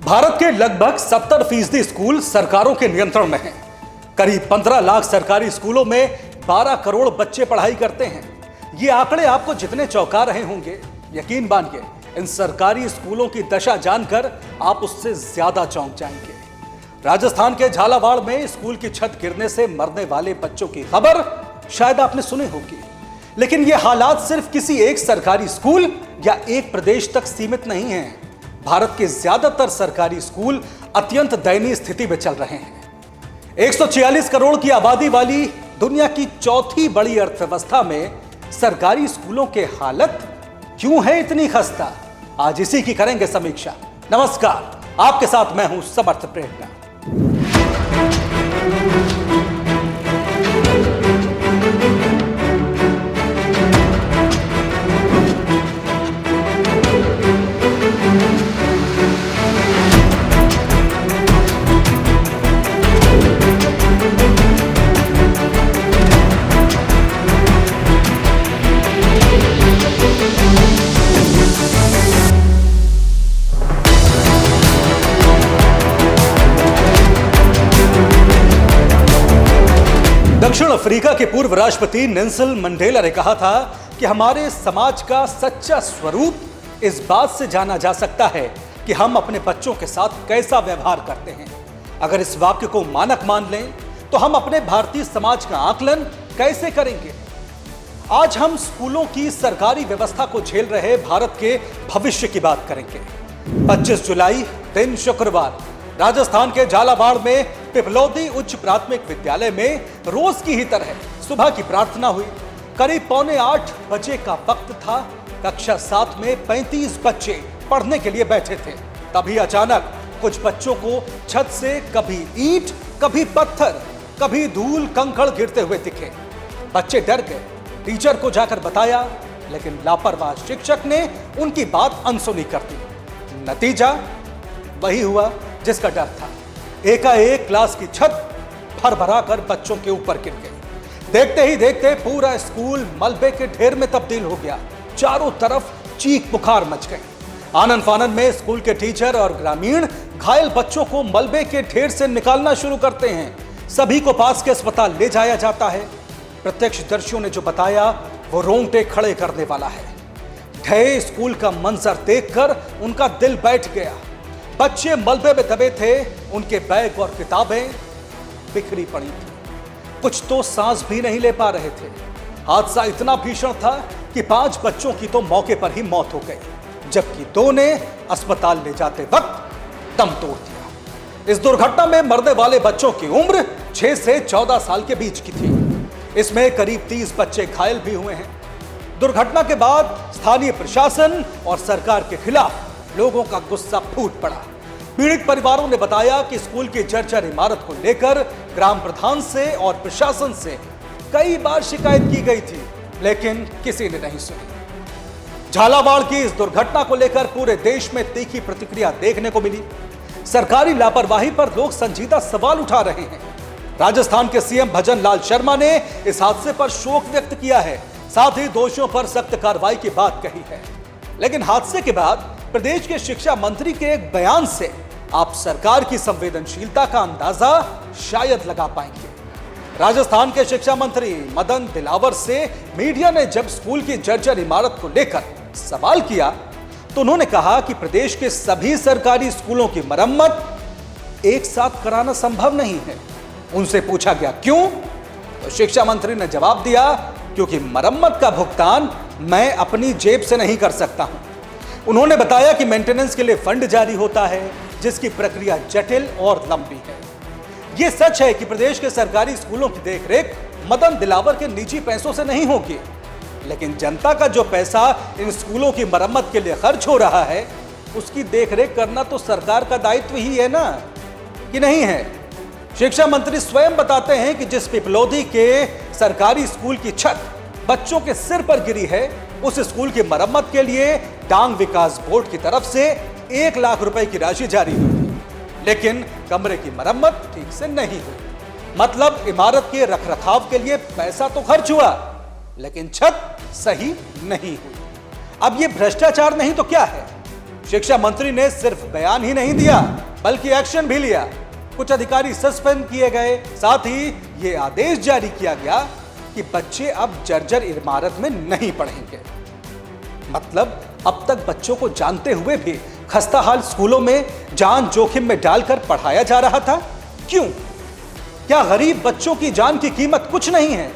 भारत के लगभग 70% स्कूल सरकारों के नियंत्रण में हैं। करीब 15 लाख सरकारी स्कूलों में 12 करोड़ बच्चे पढ़ाई करते हैं। ये आंकड़े आपको जितने चौंका रहे होंगे, यकीन मानिए इन सरकारी स्कूलों की दशा जानकर आप उससे ज्यादा चौंक जाएंगे। राजस्थान के झालावाड़ में स्कूल की छत गिरने से मरने वाले बच्चों की खबर शायद आपने सुनी होगी, लेकिन ये हालात सिर्फ किसी एक सरकारी स्कूल या एक प्रदेश तक सीमित नहीं हैं। भारत के ज्यादातर सरकारी स्कूल अत्यंत दयनीय स्थिति में चल रहे हैं। 146 करोड़ की आबादी वाली दुनिया की चौथी बड़ी अर्थव्यवस्था में सरकारी स्कूलों के हालत क्यों है इतनी खस्ता, आज इसी की करेंगे समीक्षा। नमस्कार, आपके साथ मैं हूं समर्थ प्रेरणा। दक्षिण अफ्रीका के पूर्व राष्ट्रपति नेल्सन मंडेला ने कहा था कि हमारे समाज का सच्चा स्वरूप इस बात से जाना जा सकता है कि हम अपने बच्चों के साथ कैसा व्यवहार करते हैं। अगर इस वाक्य को मानक मान लें तो हम अपने भारतीय समाज का आकलन कैसे करेंगे। आज हम स्कूलों की सरकारी व्यवस्था को झेल रहे भारत के भविष्य की बात करेंगे। 25 जुलाई दिन शुक्रवार राजस्थान के झालावाड़ में पिपलौदी उच्च प्राथमिक विद्यालय में रोज की ही तरह सुबह की प्रार्थना हुई। करीब 7:45 बजे का वक्त था। कक्षा 7 में 35 बच्चे पढ़ने के लिए बैठे थे। तभी अचानक कुछ बच्चों को छत से कभी ईंट, कभी पत्थर, कभी धूल कंकड़ गिरते हुए दिखे। बच्चे डर गए, टीचर को जाकर बताया, लेकिन लापरवाह शिक्षक ने उनकी बात अनसुनी कर दी। नतीजा वही हुआ जिसका डर था। एकाएक क्लास की छत भरभरा कर बच्चों के ऊपर गिर गई। देखते ही देखते पूरा स्कूल मलबे के ढेर में तब्दील हो गया। चारों तरफ चीख पुकार मच गई। आनन फानन में स्कूल के टीचर और ग्रामीण घायल बच्चों को मलबे के ढेर से निकालना शुरू करते हैं। सभी को पास के अस्पताल ले जाया जाता है। प्रत्यक्षदर्शियों ने जो बताया वो रोंगटे खड़े करने वाला है। ढहे स्कूल का मंजर देखकर उनका दिल बैठ गया। बच्चे मलबे में दबे थे, उनके बैग और किताबें बिखरी पड़ी थी। कुछ तो सांस भी नहीं ले पा रहे थे। हादसा इतना भीषण था कि 5 बच्चों की तो मौके पर ही मौत हो गई, जबकि 2 ने अस्पताल ले जाते वक्त दम तोड़ दिया। इस दुर्घटना में मरने वाले बच्चों की उम्र 6 से 14 साल के बीच की थी। इसमें करीब 30 बच्चे घायल भी हुए हैं। दुर्घटना के बाद स्थानीय प्रशासन और सरकार के खिलाफ लोगों का गुस्सा फूट पड़ा। पीड़ित परिवारों ने बताया कि स्कूल की जर्जर इमारत को लेकर ग्राम प्रधान से और प्रशासन से कई बार शिकायत की गई थी, लेकिन किसी ने नहीं सुनी। झालावाड़ की इस दुर्घटना को लेकर पूरे देश में तीखी प्रतिक्रिया देखने को मिली। सरकारी लापरवाही पर लोग संजीदा सवाल उठा रहे हैं। राजस्थान के सीएम भजन लाल शर्मा ने इस हादसे पर शोक व्यक्त किया है, साथ ही दोषियों पर सख्त कार्रवाई की बात कही है। लेकिन हादसे के बाद प्रदेश के शिक्षा मंत्री के एक बयान से आप सरकार की संवेदनशीलता का अंदाजा शायद लगा पाएंगे। राजस्थान के शिक्षा मंत्री मदन दिलावर से मीडिया ने जब स्कूल की जर्जर इमारत को लेकर सवाल किया तो उन्होंने कहा कि प्रदेश के सभी सरकारी स्कूलों की मरम्मत एक साथ कराना संभव नहीं है। उनसे पूछा गया क्यों, तो शिक्षा मंत्री ने जवाब दिया, क्योंकि मरम्मत का भुगतान मैं अपनी जेब से नहीं कर सकता हूं। उन्होंने बताया कि मेंटेनेंस के लिए फंड जारी होता है, जिसकी प्रक्रिया जटिल और लंबी है। यह सच है कि प्रदेश के सरकारी स्कूलों की देखरेख मदन दिलावर के निजी पैसों से नहीं होगी, लेकिन जनता का जो पैसा इन स्कूलों की मरम्मत के लिए खर्च हो रहा है, उसकी देखरेख करना तो सरकार का दायित्व ही है ना, कि नहीं है। शिक्षा मंत्री स्वयं बताते हैं कि जिस पिपलौदी के सरकारी स्कूल की छत बच्चों के सिर पर गिरी है, उस स्कूल की मरम्मत के लिए डांग विकास बोर्ड की तरफ से 1 लाख रुपए की राशि जारी हुई थी, लेकिन कमरे की मरम्मत ठीक से नहीं हुई। मतलब इमारत के रखरखाव के लिए पैसा तो खर्च हुआ, लेकिन छत सही नहीं हुई। अब ये भ्रष्टाचार नहीं तो क्या है? शिक्षा मंत्री ने सिर्फ बयान ही नहीं दिया बल्कि एक्शन भी लिया। कुछ अधिकारी सस्पेंड किए गए, साथ ही यह आदेश जारी किया गया कि बच्चे अब जर्जर इमारत में नहीं पढ़ेंगे। मतलब अब तक बच्चों को जानते हुए भी खस्ताहाल स्कूलों में जान जोखिम में डालकर पढ़ाया जा रहा था। क्यों? क्या गरीब बच्चों की जान की कीमत कुछ नहीं है?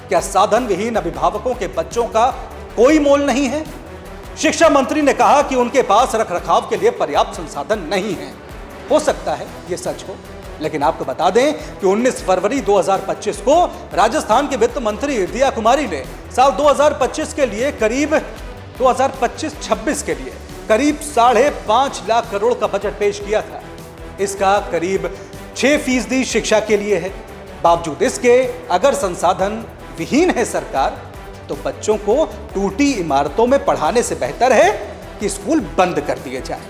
क्या साधन विहीन अभिभावकों के बच्चों का कोई मोल नहीं है? शिक्षा मंत्री ने कहा कि उनके पास रखरखाव के लिए पर्याप्त संसाधन नहीं है। हो सकता है यह सच हो, लेकिन आपको बता दें कि 19 फरवरी 2025 को राजस्थान के वित्त मंत्री दिया कुमारी ने साल 2025 के लिए करीब 2025-26 के लिए करीब 5.5 लाख करोड़ का बजट पेश किया था। इसका करीब 6% शिक्षा के लिए है। बावजूद इसके अगर संसाधन विहीन है सरकार, तो बच्चों को टूटी इमारतों में पढ़ाने से बेहतर है कि स्कूल बंद कर दिए जाएं,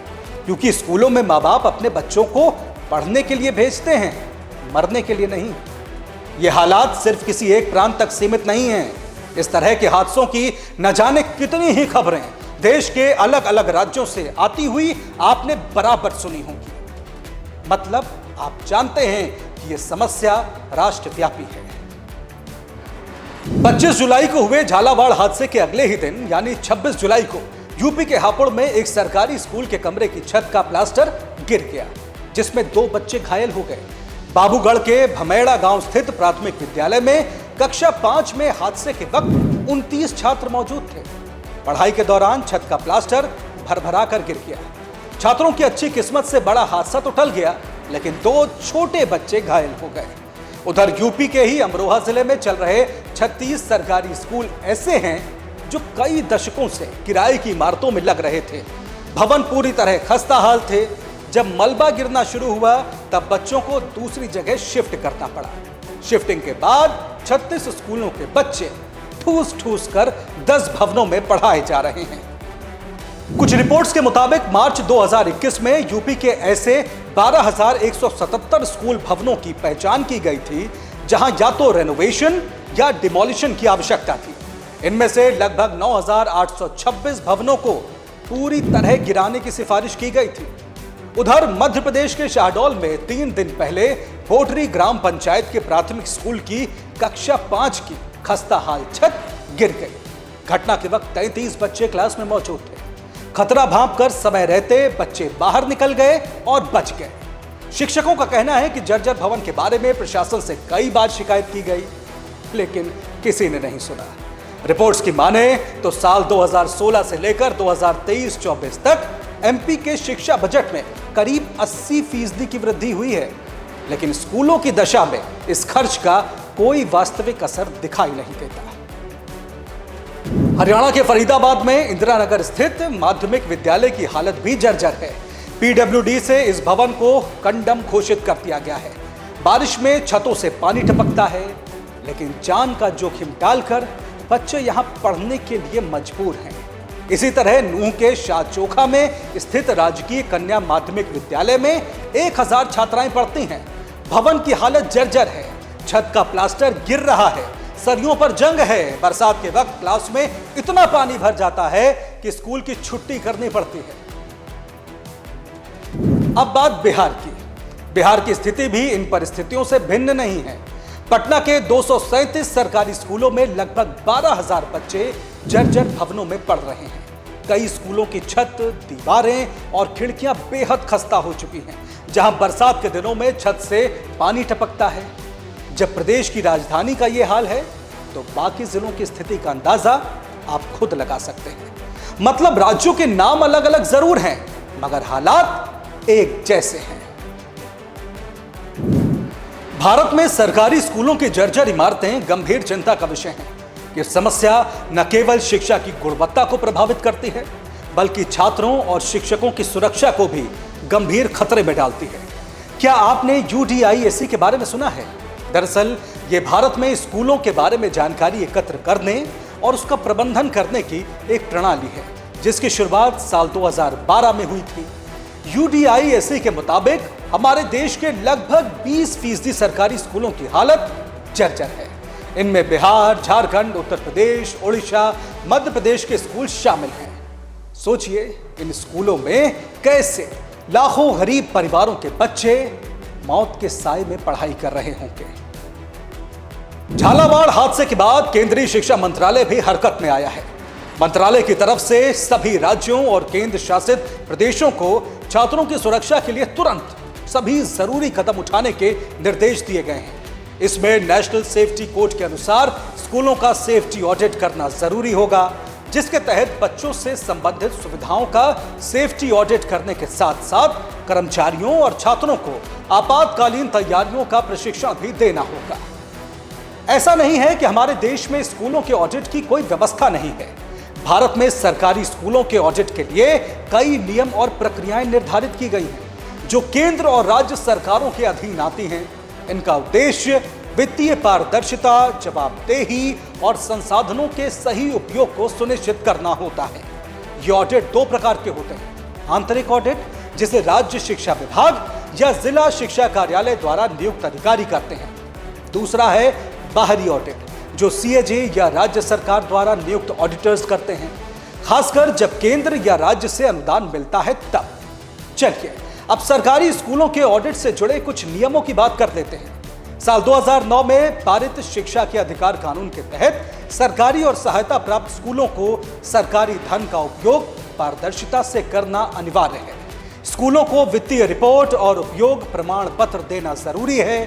क्योंकि स्कूलों में माँ बाप अपने बच्चों को पढ़ने के लिए भेजते हैं, मरने के लिए नहीं। ये हालात सिर्फ किसी एक प्रांत तक सीमित नहीं हैं। इस तरह के हादसों की न जाने कितनी ही खबरें देश के अलग अलग राज्यों से आती हुई आपने बराबर सुनी होंगी। मतलब आप जानते हैं कि यह समस्या राष्ट्रव्यापी है। 25 जुलाई को हुए झालावाड़ हादसे के अगले ही दिन यानी 26 जुलाई को यूपी के हापुड़ में एक सरकारी स्कूल के कमरे की छत का प्लास्टर गिर गया, जिसमें 2 बच्चे घायल हो गए। बाबूगढ़ के भमेड़ा गांव स्थित प्राथमिक विद्यालय में कक्षा 5 में हादसे के वक्त 29 छात्र मौजूद थे। पढ़ाई के दौरान छत का प्लास्टर भरभरा कर गिर गया। छात्रों की अच्छी किस्मत से बड़ा हादसा तो टल गया, लेकिन 2 छोटे बच्चे घायल हो गए। उधर यूपी के ही अमरोहा जिले में चल रहे 36 सरकारी स्कूल ऐसे हैं जो कई दशकों से किराए की इमारतों में लग रहे थे। भवन पूरी तरह खस्ताहाल थे। जब मलबा गिरना शुरू हुआ तब बच्चों को दूसरी जगह शिफ्ट करना पड़ा। शिफ्टिंग के बाद 36 स्कूलों के बच्चे ठूस ठूस कर 10 भवनों में पढ़ाए जा रहे हैं। कुछ रिपोर्ट्स के मुताबिक मार्च 2021 में यूपी के ऐसे 12,177 स्कूल भवनों की पहचान की गई थी जहां या तो रेनोवेशन या डिमोलिशन की आवश्यकता थी। इनमें से लगभग 9,826 भवनों को पूरी तरह गिराने की सिफारिश की गई थी। उधर मध्य प्रदेश के शहडोल में 3 दिन पहले पोटरी ग्राम पंचायत के प्राथमिक स्कूल की कक्षा 5 की खस्ताहाल छत गिर गई। घटना के वक्त 33 बच्चे क्लास में मौजूद थे। खतरा भांपकर समय रहते बच्चे बाहर निकल गए और बच गए। शिक्षकों का कहना है कि जर्जर भवन के बारे में प्रशासन से कई बार शिकायत की गई, लेकिन किसी ने नहीं सुना। रिपोर्ट्स की माने तो साल 2016 से लेकर 2023-24 तक एमपी के शिक्षा बजट में करीब 80% की वृद्धि हुई है, लेकिन स्कूलों की दशा में इस खर्च का कोई वास्तविक असर दिखाई नहीं देता। हरियाणा के फरीदाबाद में इंदिरा नगर स्थित माध्यमिक विद्यालय की हालत भी जर्जर है। पीडब्ल्यूडी से इस भवन को कंडम घोषित कर दिया गया है। बारिश में छतों से पानी टपकता है, लेकिन जान का जोखिम डालकर बच्चे यहां पढ़ने के लिए मजबूर हैं। इसी तरह नूंह के शाहचोखा में स्थित राजकीय कन्या माध्यमिक विद्यालय में 1000 छात्राएं पढ़ती हैं। भवन की हालत जर्जर है। छत का प्लास्टर गिर रहा है। सरियों पर जंग है। बरसात के वक्त क्लास में इतना पानी भर जाता है कि स्कूल की छुट्टी करनी पड़ती है। अब बात बिहार की। बिहार की स्थिति भी इन परिस्थितियों से भिन्न नहीं है। पटना के 237 सरकारी स्कूलों में लगभग 12,000 बच्चे जर्जर भवनों में पढ़ रहे हैं। कई स्कूलों की छत, दीवारें और खिड़कियां बेहद खस्ता हो चुकी हैं, जहां बरसात के दिनों में छत से पानी टपकता है। जब प्रदेश की राजधानी का यह हाल है, तो बाकी जिलों की स्थिति का अंदाजा आप खुद लगा सकते हैं। मतलब राज्यों के नाम अलग अलग जरूर हैं, मगर हालात एक जैसे हैं। भारत में सरकारी स्कूलों की जर्जर इमारतें गंभीर चिंता का विषय हैं। ये समस्या न केवल शिक्षा की गुणवत्ता को प्रभावित करती है, बल्कि छात्रों और शिक्षकों की सुरक्षा को भी गंभीर खतरे में डालती है। क्या आपने UDIAC के बारे में सुना है? दरअसल ये भारत में स्कूलों के बारे में जानकारी एकत्र करने और उसका प्रबंधन करने की एक प्रणाली है, जिसकी शुरुआत साल 2012 में हुई थी। UDIAC के मुताबिक हमारे देश के लगभग 20% सरकारी स्कूलों की हालत जर्जर है। इनमें बिहार, झारखंड, उत्तर प्रदेश, ओडिशा, मध्य प्रदेश के स्कूल शामिल हैं। सोचिए इन स्कूलों में कैसे लाखों गरीब परिवारों के बच्चे मौत के साए में पढ़ाई कर रहे होंगे। झालावाड़ हादसे के बाद केंद्रीय शिक्षा मंत्रालय भी हरकत में आया है। मंत्रालय की तरफ से सभी राज्यों और केंद्र शासित प्रदेशों को छात्रों की सुरक्षा के लिए तुरंत सभी जरूरी कदम उठाने के निर्देश दिए गए हैं। इसमें नेशनल सेफ्टी कोड के अनुसार स्कूलों का सेफ्टी ऑडिट करना जरूरी होगा, जिसके तहत बच्चों से संबंधित सुविधाओं का सेफ्टी ऑडिट करने के साथ साथ कर्मचारियों और छात्रों को आपातकालीन तैयारियों का प्रशिक्षण भी देना होगा। ऐसा नहीं है कि हमारे देश में स्कूलों के ऑडिट की कोई व्यवस्था नहीं है। भारत में सरकारी स्कूलों के ऑडिट के लिए कई नियम और प्रक्रियाएं निर्धारित की गई हैं, जो केंद्र और राज्य सरकारों के अधीन आती हैं। इनका उद्देश्य वित्तीय पारदर्शिता, जवाबदेही और संसाधनों के सही उपयोग को सुनिश्चित करना होता है। ये ऑडिट दो प्रकार के होते हैं। आंतरिक ऑडिट, जिसे राज्य शिक्षा विभाग या जिला शिक्षा कार्यालय द्वारा नियुक्त अधिकारी करते हैं। दूसरा है बाहरी ऑडिट, जो सीएजी या राज्य सरकार द्वारा नियुक्त ऑडिटर्स करते हैं, खासकर जब केंद्र या राज्य से अनुदान मिलता है तब। चलिए अब सरकारी स्कूलों के ऑडिट से जुड़े कुछ नियमों की बात कर लेते हैं। साल 2009 में पारित शिक्षा के अधिकार कानून के तहत सरकारी और सहायता प्राप्त स्कूलों को सरकारी धन का उपयोग पारदर्शिता से करना अनिवार्य है। स्कूलों को वित्तीय रिपोर्ट और उपयोग प्रमाण पत्र देना जरूरी है।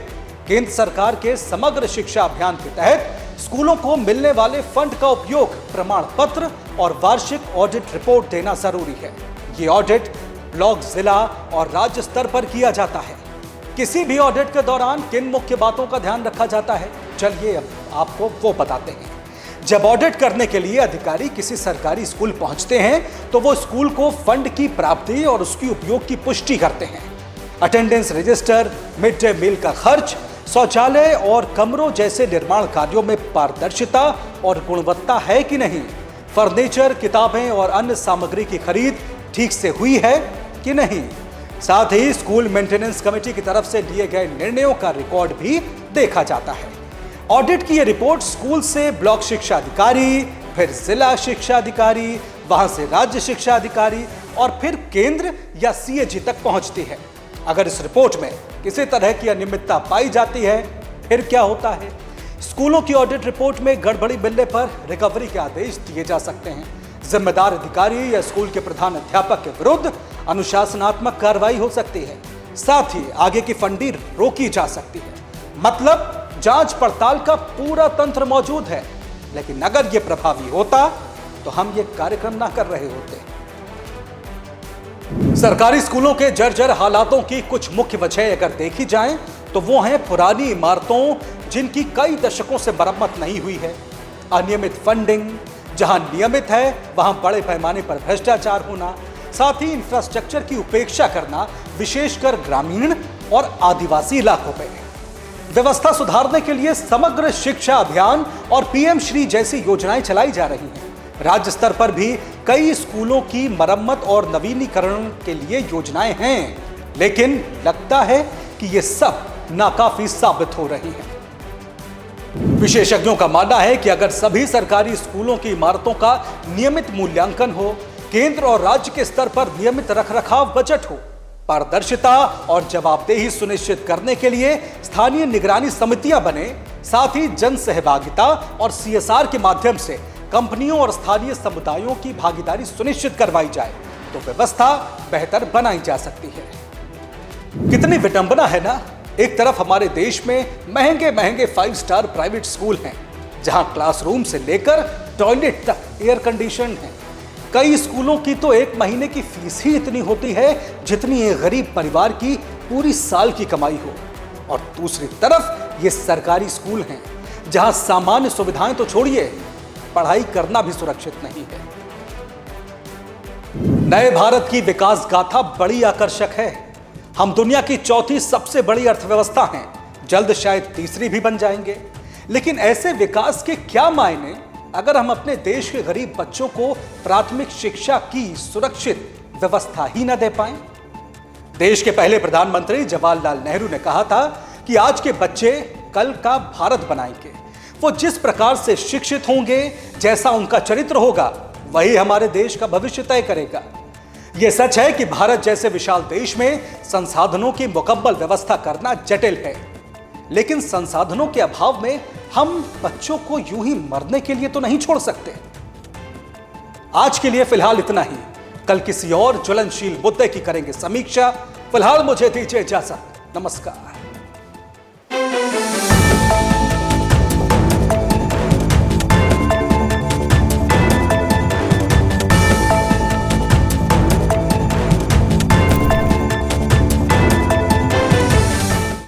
केंद्र सरकार के समग्र शिक्षा अभियान के तहत स्कूलों को मिलने वाले फंड का उपयोग प्रमाण पत्र और वार्षिक ऑडिट रिपोर्ट देना जरूरी है। ये ऑडिट ब्लॉक, जिला और राज्य स्तर पर किया जाता है। किसी भी ऑडिट के दौरान किन मुख्य बातों का ध्यान रखा जाता है, चलिए अब आपको वो बताते हैं। जब ऑडिट करने के लिए अधिकारी किसी सरकारी स्कूल पहुंचते हैं तो वो स्कूल को फंड की प्राप्ति और उसकी उपयोग की पुष्टि करते हैं। Attendance register, mid day meal का खर्च, शौचालय और कमरों जैसे निर्माण कार्यों में पारदर्शिता और गुणवत्ता है कि नहीं, फर्नीचर, किताबें और अन्य सामग्री की खरीद ठीक से हुई है कि नहीं, साथ ही स्कूल मेंटेनेंस कमेटी की तरफ से लिए गए निर्णयों का रिकॉर्ड भी देखा जाता है। ऑडिट की यह रिपोर्ट स्कूल से ब्लॉक शिक्षा अधिकारी, फिर जिला शिक्षा अधिकारी, वहां से राज्य शिक्षा अधिकारी और फिर केंद्र या सीएजी तक पहुंचती है। अगर इस रिपोर्ट में किसी तरह की अनियमितता पाई जाती है फिर क्या होता है? स्कूलों की ऑडिट रिपोर्ट में गड़बड़ी मिलने पर रिकवरी के आदेश दिए जा सकते हैं। जिम्मेदार अधिकारी या स्कूल के प्रधान अध्यापक के विरुद्ध अनुशासनात्मक कार्रवाई हो सकती है। साथ ही आगे की फंडिंग रोकी जा सकती है। मतलब जांच पड़ताल का पूरा तंत्र मौजूद है, लेकिन अगर यह प्रभावी होता तो हम ये कार्यक्रम ना कर रहे होते। सरकारी स्कूलों के जर्जर हालातों की कुछ मुख्य वजह अगर देखी जाएं तो वो हैं पुरानी इमारतों जिनकी कई दशकों से मरम्मत नहीं हुई है, अनियमित फंडिंग, जहां नियमित है वहां बड़े पैमाने पर भ्रष्टाचार होना, साथ ही इंफ्रास्ट्रक्चर की उपेक्षा करना, विशेषकर ग्रामीण और आदिवासी इलाकों में। व्यवस्था सुधारने के लिए समग्र शिक्षा अभियान और पीएम श्री जैसी योजनाएं चलाई जा रही हैं। राज्य स्तर पर भी कई स्कूलों की मरम्मत और नवीनीकरण के लिए योजनाएं हैं, लेकिन लगता है कि ये सब नाकाफी साबित हो रही हैं। विशेषज्ञों का मानना है कि अगर सभी सरकारी स्कूलों की इमारतों का नियमित मूल्यांकन हो, केंद्र और राज्य के स्तर पर नियमित रखरखाव बजट हो, पारदर्शिता और जवाबदेही सुनिश्चित करने के लिए स्थानीय निगरानी समितियां बने, साथ ही जन सहभागिता और सीएसआर के माध्यम से कंपनियों और स्थानीय समुदायों की भागीदारी सुनिश्चित करवाई जाए तो व्यवस्था बेहतर बनाई जा सकती है। कितनी विडंबना है ना, एक तरफ हमारे देश में महंगे महंगे 5 स्टार प्राइवेट स्कूल हैं, जहां क्लासरूम से लेकर टॉयलेट तक एयर कंडीशन है। कई स्कूलों की तो एक महीने की फीस ही इतनी होती है जितनी एक गरीब परिवार की पूरी साल की कमाई हो। और दूसरी तरफ ये सरकारी स्कूल हैं जहां सामान्य सुविधाएं तो छोड़िए, पढ़ाई करना भी सुरक्षित नहीं है। नए भारत की विकास गाथा बड़ी आकर्षक है। हम दुनिया की चौथी सबसे बड़ी अर्थव्यवस्था हैं, जल्द शायद तीसरी भी बन जाएंगे। लेकिन ऐसे विकास के क्या मायने अगर हम अपने देश के गरीब बच्चों को प्राथमिक शिक्षा की सुरक्षित व्यवस्था ही न दे पाएं? देश के पहले प्रधानमंत्री जवाहरलाल नेहरू ने कहा था कि आज के बच्चे कल का भारत बनाएंगे। वो जिस प्रकार से शिक्षित होंगे, जैसा उनका चरित्र होगा, वही हमारे देश का भविष्य तय करेगा। यह सच है कि भारत जैसे विशाल देश में संसाधनों की मुकम्मल व्यवस्था करना जटिल है, लेकिन संसाधनों के अभाव में हम बच्चों को यूं ही मरने के लिए तो नहीं छोड़ सकते। आज के लिए फिलहाल इतना ही। कल किसी और ज्वलनशील मुद्दे की करेंगे समीक्षा। फिलहाल मुझे दीजिए इजाजत। नमस्कार।